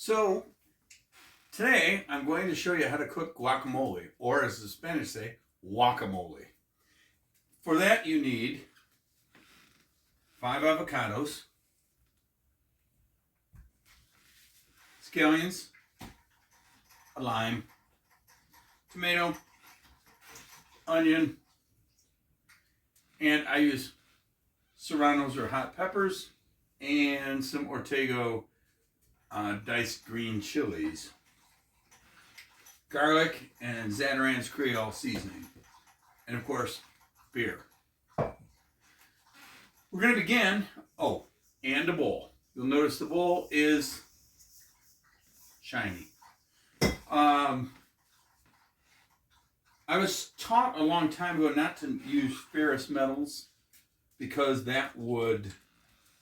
So today I'm going to show you how to cook guacamole, or as the Spanish say, guacamole. For that you need 5 avocados, scallions, a lime, tomato, onion, and I use serranos or hot peppers, and some Ortego diced green chilies, garlic, and Zatarain's Creole seasoning, and of course, beer. We're going to begin, and a bowl. You'll notice the bowl is shiny. I was taught a long time ago not to use ferrous metals because that would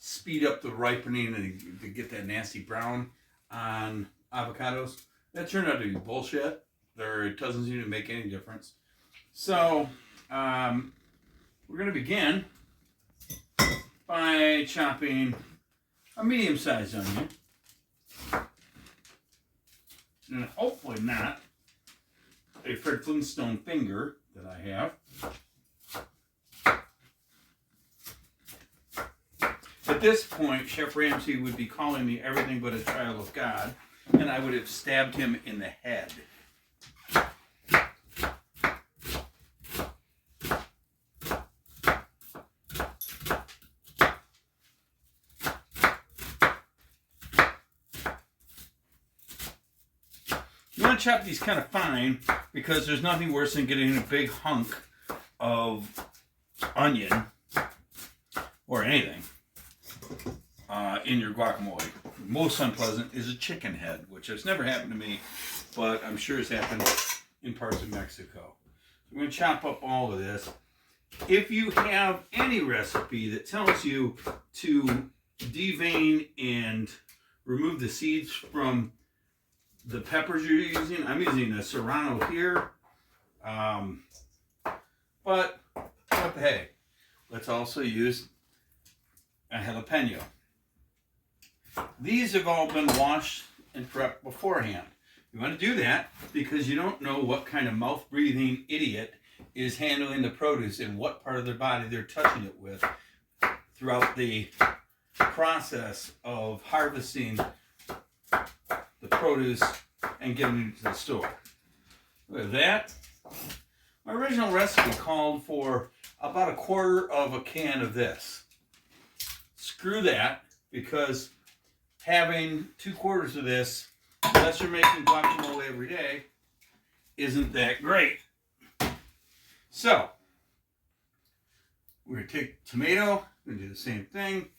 speed up the ripening and to get that nasty brown on avocados. That turned out to be bullshit. It doesn't seem to make any difference. So we're going to begin by chopping a medium-sized onion, and hopefully not a Fred Flintstone finger that I have. At this point, Chef Ramsay would be calling me everything but a child of God, and I would have stabbed him in the head. You want to chop these kind of fine because there's nothing worse than getting a big hunk of onion or anything in your guacamole. Most unpleasant is a chicken head, which has never happened to me, but I'm sure it's happened in parts of Mexico. So I'm going to chop up all of this. If you have any recipe that tells you to devein and remove the seeds from the peppers you're using, I'm using a serrano here, but what the hey, let's also use a jalapeno. These have all been washed and prepped beforehand. You want to do that because you don't know what kind of mouth-breathing idiot is handling the produce and what part of their body they're touching it with throughout the process of harvesting the produce and getting it to the store. With that, my original recipe called for about a quarter of a can of this. Screw that, because having 2/4 of this, unless you're making guacamole every day, isn't that great. So, we're going to take tomato, we're going to do the same thing.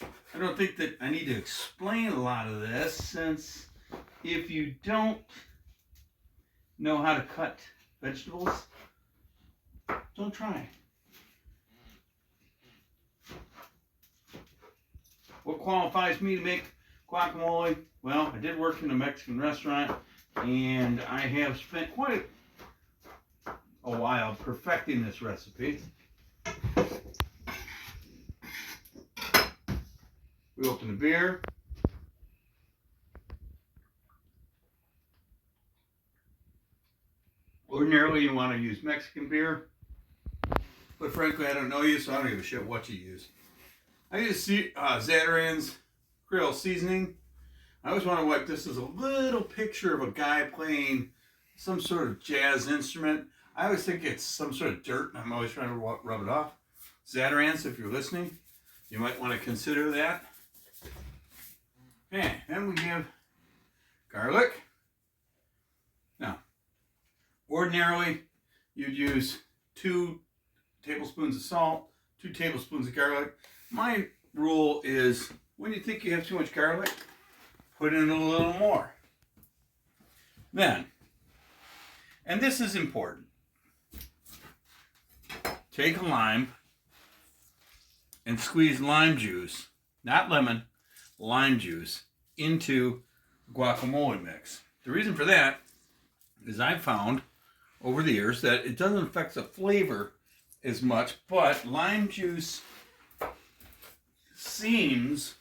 I don't think that I need to explain a lot of this, since if you don't know how to cut vegetables, don't try. What qualifies me to make guacamole? Well, I did work in a Mexican restaurant, and I have spent quite a while perfecting this recipe. We open the beer. Ordinarily, you want to use Mexican beer, but frankly, I don't know you, so I don't give a shit what you use. I use Zatarain's Creole seasoning. I always want to wipe this as a little picture of a guy playing some sort of jazz instrument. I always think it's some sort of dirt, and I'm always trying to rub it off. Zatarain's, if you're listening, you might want to consider that. Okay, then we have garlic. Now, ordinarily, you'd use 2 tablespoons of salt, 2 tablespoons of garlic. My rule is, when you think you have too much garlic, put in a little more. Then, and this is important, take a lime and squeeze lime juice, not lemon, lime juice, into guacamole mix. The reason for that is I've found over the years that it doesn't affect the flavor as much, but lime juice seems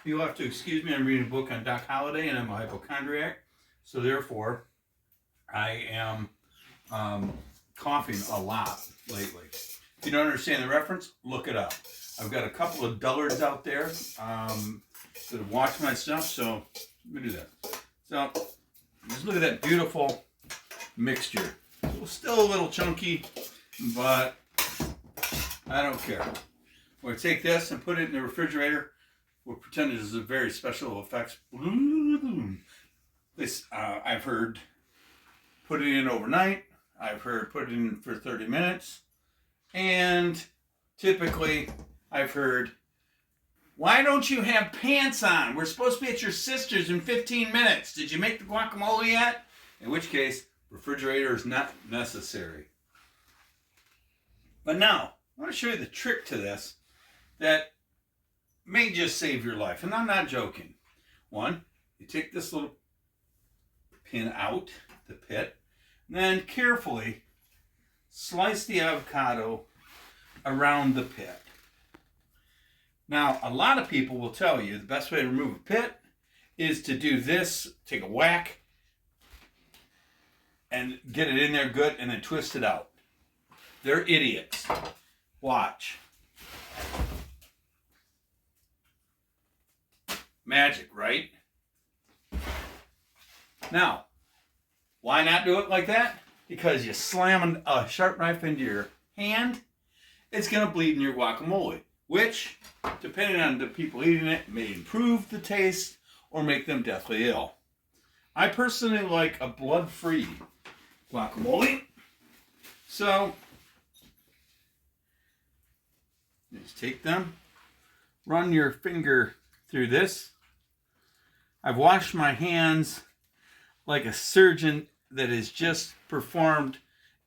You'll have to excuse me. I'm reading a book on Doc Holliday, and I'm a hypochondriac, so therefore, I am coughing a lot lately. If you don't understand the reference, look it up. I've got a couple of dullards out there that watch my stuff, so let me do that. So just look at that beautiful mixture. Still a little chunky, but I don't care. We're going to take this and put it in the refrigerator. We'll pretend this is a very special effects. This, I've heard, put it in overnight. I've heard put it in for 30 minutes. And typically, I've heard, why don't you have pants on? We're supposed to be at your sister's in 15 minutes. Did you make the guacamole yet? In which case, refrigerator is not necessary. But now, I want to show you the trick to this that may just save your life. And I'm not joking. One, you take this little pin out, the pit, and then carefully slice the avocado around the pit. Now, a lot of people will tell you the best way to remove a pit is to do this, take a whack, and get it in there good, and then twist it out. They're idiots. Watch. Magic, right? Now, why not do it like that? Because you slam a sharp knife into your hand, it's going to bleed in your guacamole, which, depending on the people eating it, may improve the taste or make them deathly ill. I personally like a blood-free guacamole, so just take them, run your finger through this. I've washed my hands like a surgeon that has just performed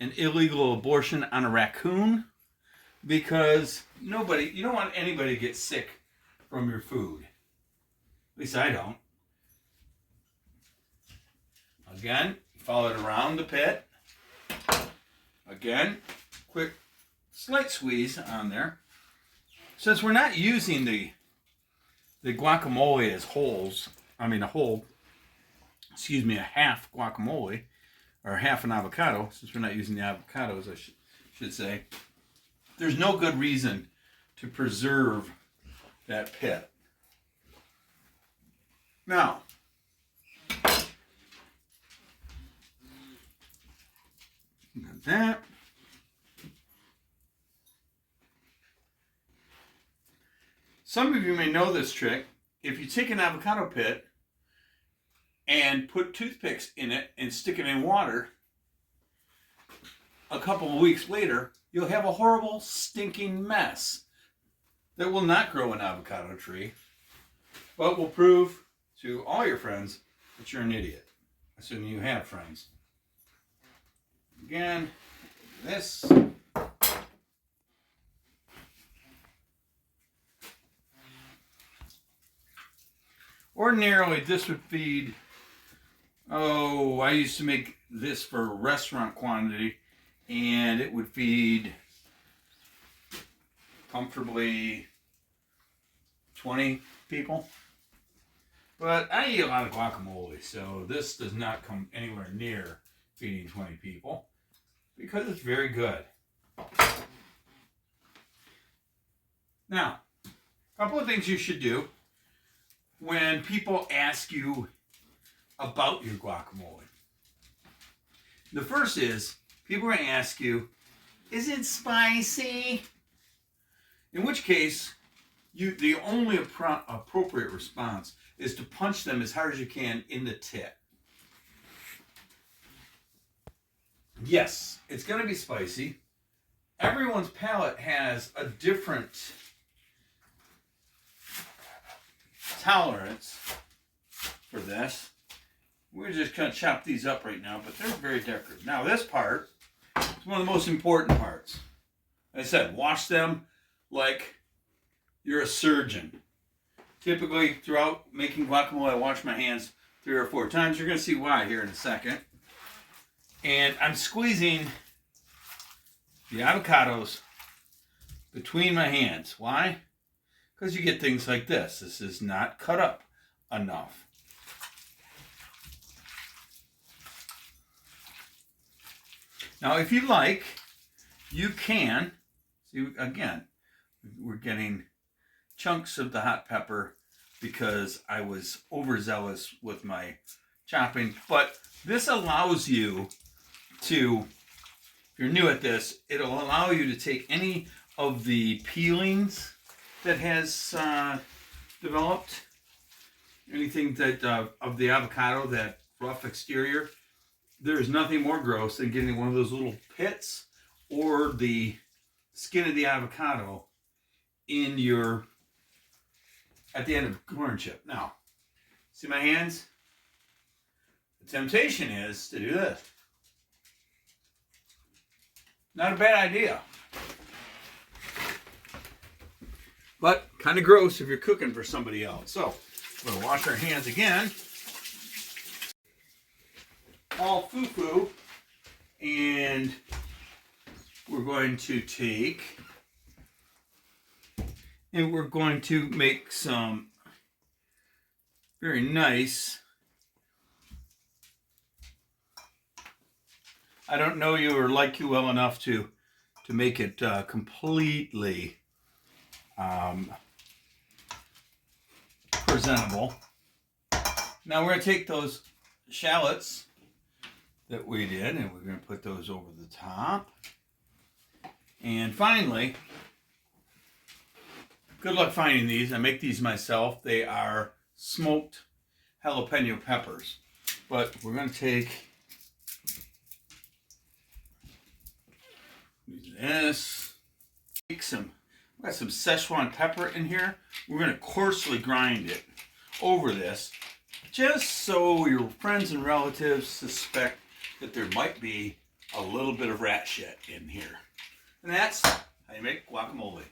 an illegal abortion on a raccoon, because you don't want anybody to get sick from your food. At least I don't. Again, follow it around the pit. Again, quick slight squeeze on there. Since we're not using the guacamole as wholes, a half guacamole, or half an avocado, since we're not using the avocados, I should say, there's no good reason to preserve that pit. Now, got that. Some of you may know this trick. If you take an avocado pit and put toothpicks in it and stick it in water, a couple of weeks later, you'll have a horrible, stinking mess that will not grow an avocado tree, but will prove to all your friends that you're an idiot, assuming you have friends. Again, this. Ordinarily, this would feed, I used to make this for restaurant quantity, and it would feed comfortably 20 people. But I eat a lot of guacamole, so this does not come anywhere near feeding 20 people, because it's very good. Now, a couple of things you should do when people ask you about your guacamole. The first is, people are going to ask you, is it spicy? In which case, the only appropriate response is to punch them as hard as you can in the tit. Yes, it's going to be spicy. Everyone's palate has a different tolerance for this. We're just going to chop these up right now, but they're very decorative. Now this part is one of the most important parts. Like I said, wash them like you're a surgeon. Typically, throughout making guacamole, I wash my hands 3 or 4 times. You're going to see why here in a second. And I'm squeezing the avocados between my hands. Why? because you get things like this. This is not cut up enough. Now, if you like, you can, see, again, we're getting chunks of the hot pepper because I was overzealous with my chopping, but this allows you to, if you're new at this, it'll allow you to take any of the peelings that has developed, anything that of the avocado, that rough exterior. There's nothing more gross than getting one of those little pits or the skin of the avocado in your, at the end of a corn chip. Now, see my hands? The temptation is to do this. Not a bad idea. But kind of gross if you're cooking for somebody else. So, we're going to wash our hands again. All foo-foo. And we're going to take, and we're going to make some very nice, I don't know you or like you well enough to make it completely presentable. Now we're going to take those shallots that we did and we're going to put those over the top. And finally, good luck finding these. I make these myself. They are smoked jalapeno peppers. But we're going to take this. Take some, I've got some Szechuan pepper in here. We're going to coarsely grind it over this, just so your friends and relatives suspect that there might be a little bit of rat shit in here. And that's how you make guacamole.